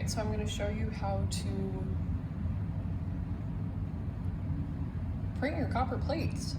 Alright, so I'm going to show you how to print your copper plates,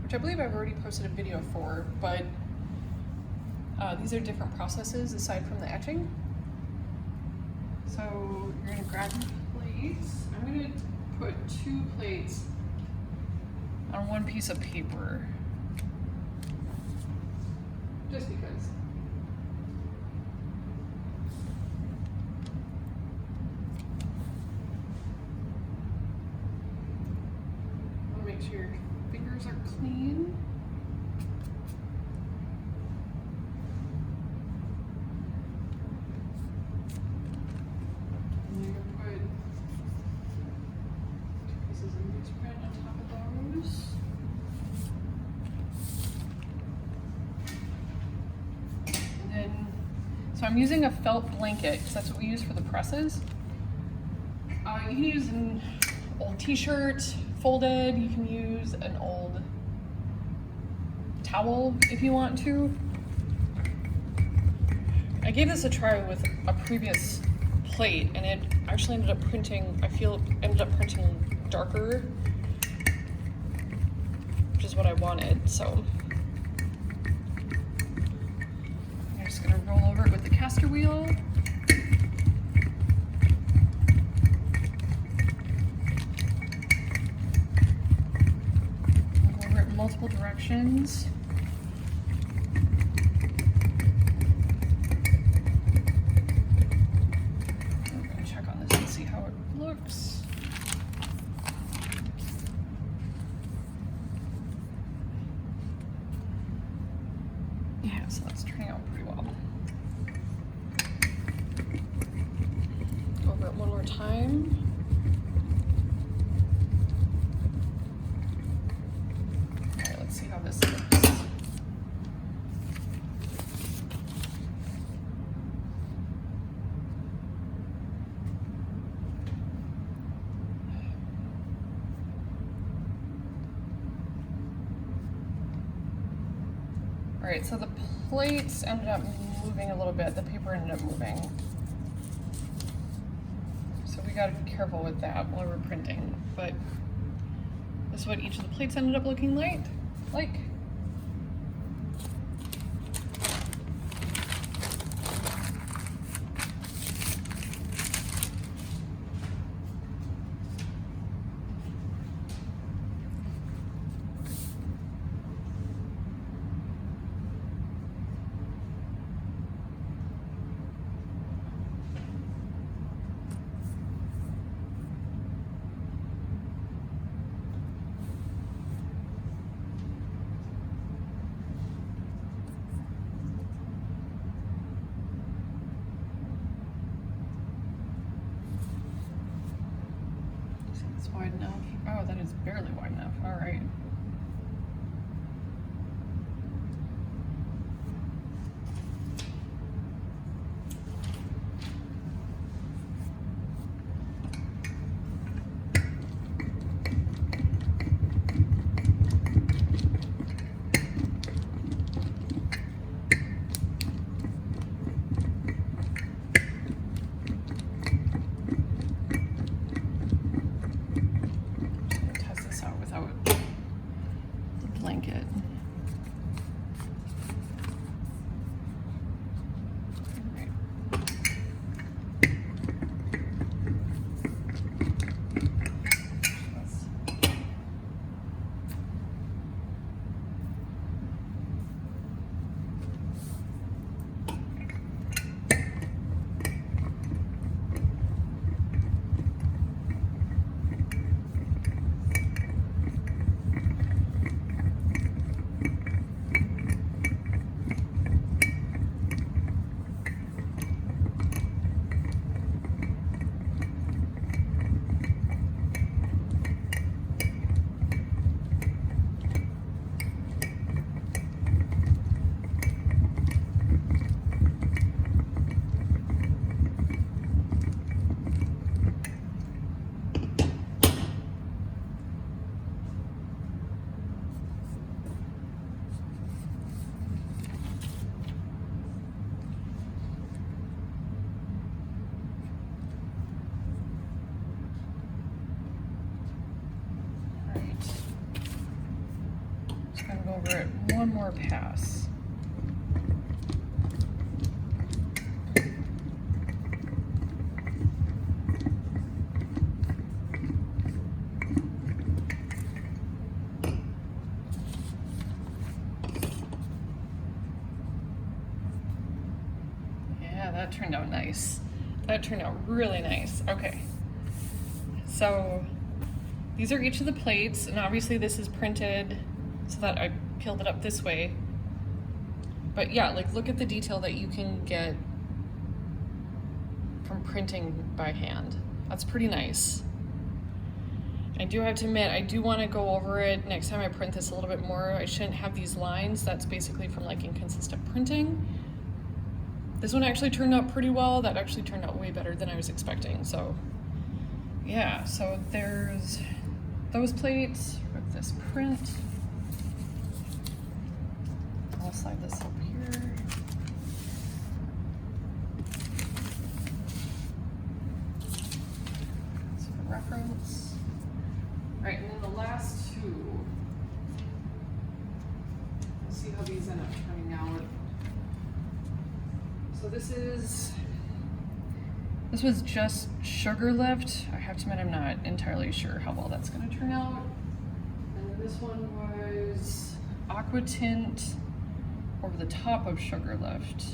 which I believe I've already posted a video for, but these are different processes aside from the etching. So you're going to grab your plates. I'm going to put 2 plates on one piece of paper, just because. Make sure your fingers are clean. And you're gonna put 2 pieces of newsprint on top of those. And then, so I'm using a felt blanket because that's what we use for the presses. You can use an old t-shirt, folded. You can use an old towel if you want to. I gave this a try with a previous plate and it actually ended up printing, I feel it ended up printing darker, which is what I wanted, so. I'm just gonna roll over it with the caster wheel. Multiple directions. I'm going to check on this and see how it looks. Yeah, so that's turning out pretty well. Go over it one more time. See how this looks. All right, so the plates ended up moving a little bit. The paper ended up moving. So we gotta be careful with that while we're printing. But this is what each of the plates ended up looking like. It's wide enough. Oh, that is barely wide enough. All right. Test this out without over it one more pass. Yeah, that turned out nice. That turned out really nice. Okay, so these are each of the plates, and obviously this is printed so that I peeled it up this way. But yeah, like look at the detail that you can get from printing by hand. That's pretty nice. I do have to admit, I do want to go over it next time I print this a little bit more. I shouldn't have these lines. That's basically from like inconsistent printing. This one actually turned out pretty well. That actually turned out way better than I was expecting. So yeah, so there's those plates with this print. I'll slide this up here. So for reference. All right, and then the last two. We'll see how these end up turning out. So this was just sugar lift. I have to admit I'm not entirely sure how well that's going to turn out. And then this one was aqua tint over the top of sugar lift.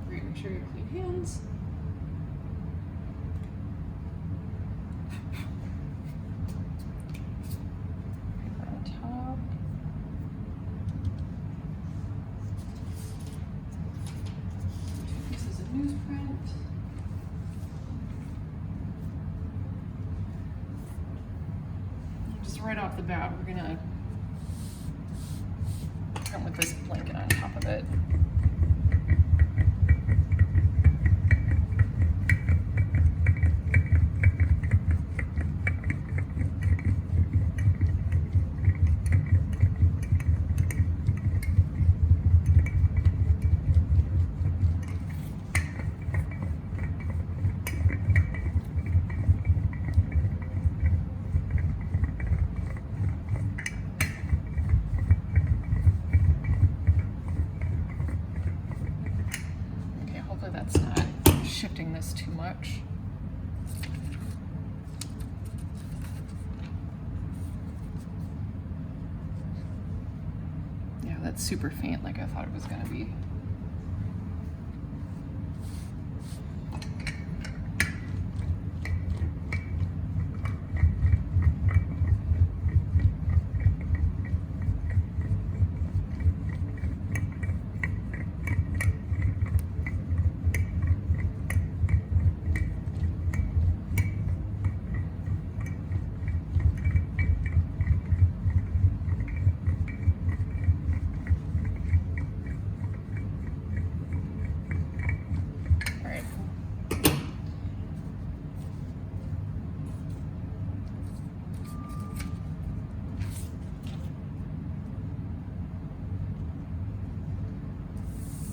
Great, make sure you have clean hands. Paper on top. Newsprint. Just right off the bat, we're gonna print with this blanket on top of it. That's not shifting this too much. Yeah, that's super faint like I thought it was going to be.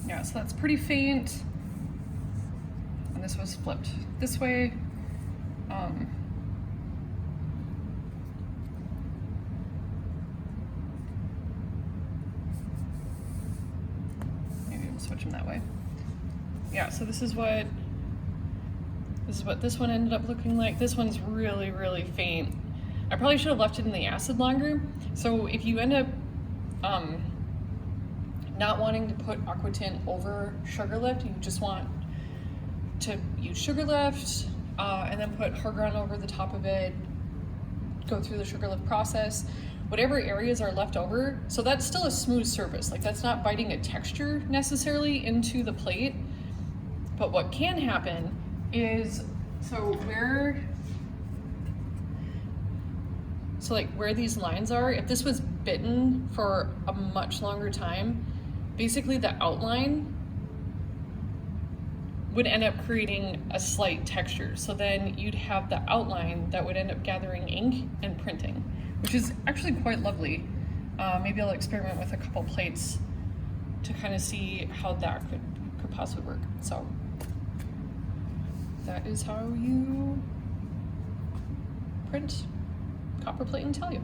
Yeah, so that's pretty faint. And this was flipped this way. Maybe we'll switch them that way. Yeah, so this is what this one ended up looking like. This one's really, really faint. I probably should have left it in the acid longer. So if you end up not wanting to put aqua tint over sugar lift, you just want to use sugar lift and then put Hergron over the top of it, go through the sugar lift process, whatever areas are left over. So that's still a smooth surface, like that's not biting a texture necessarily into the plate. But what can happen is, where these lines are, if this was bitten for a much longer time, basically the outline would end up creating a slight texture. So then you'd have the outline that would end up gathering ink and printing, which is actually quite lovely. Maybe I'll experiment with a couple plates to kind of see how that could possibly work. So that is how you print copper plate intaglio.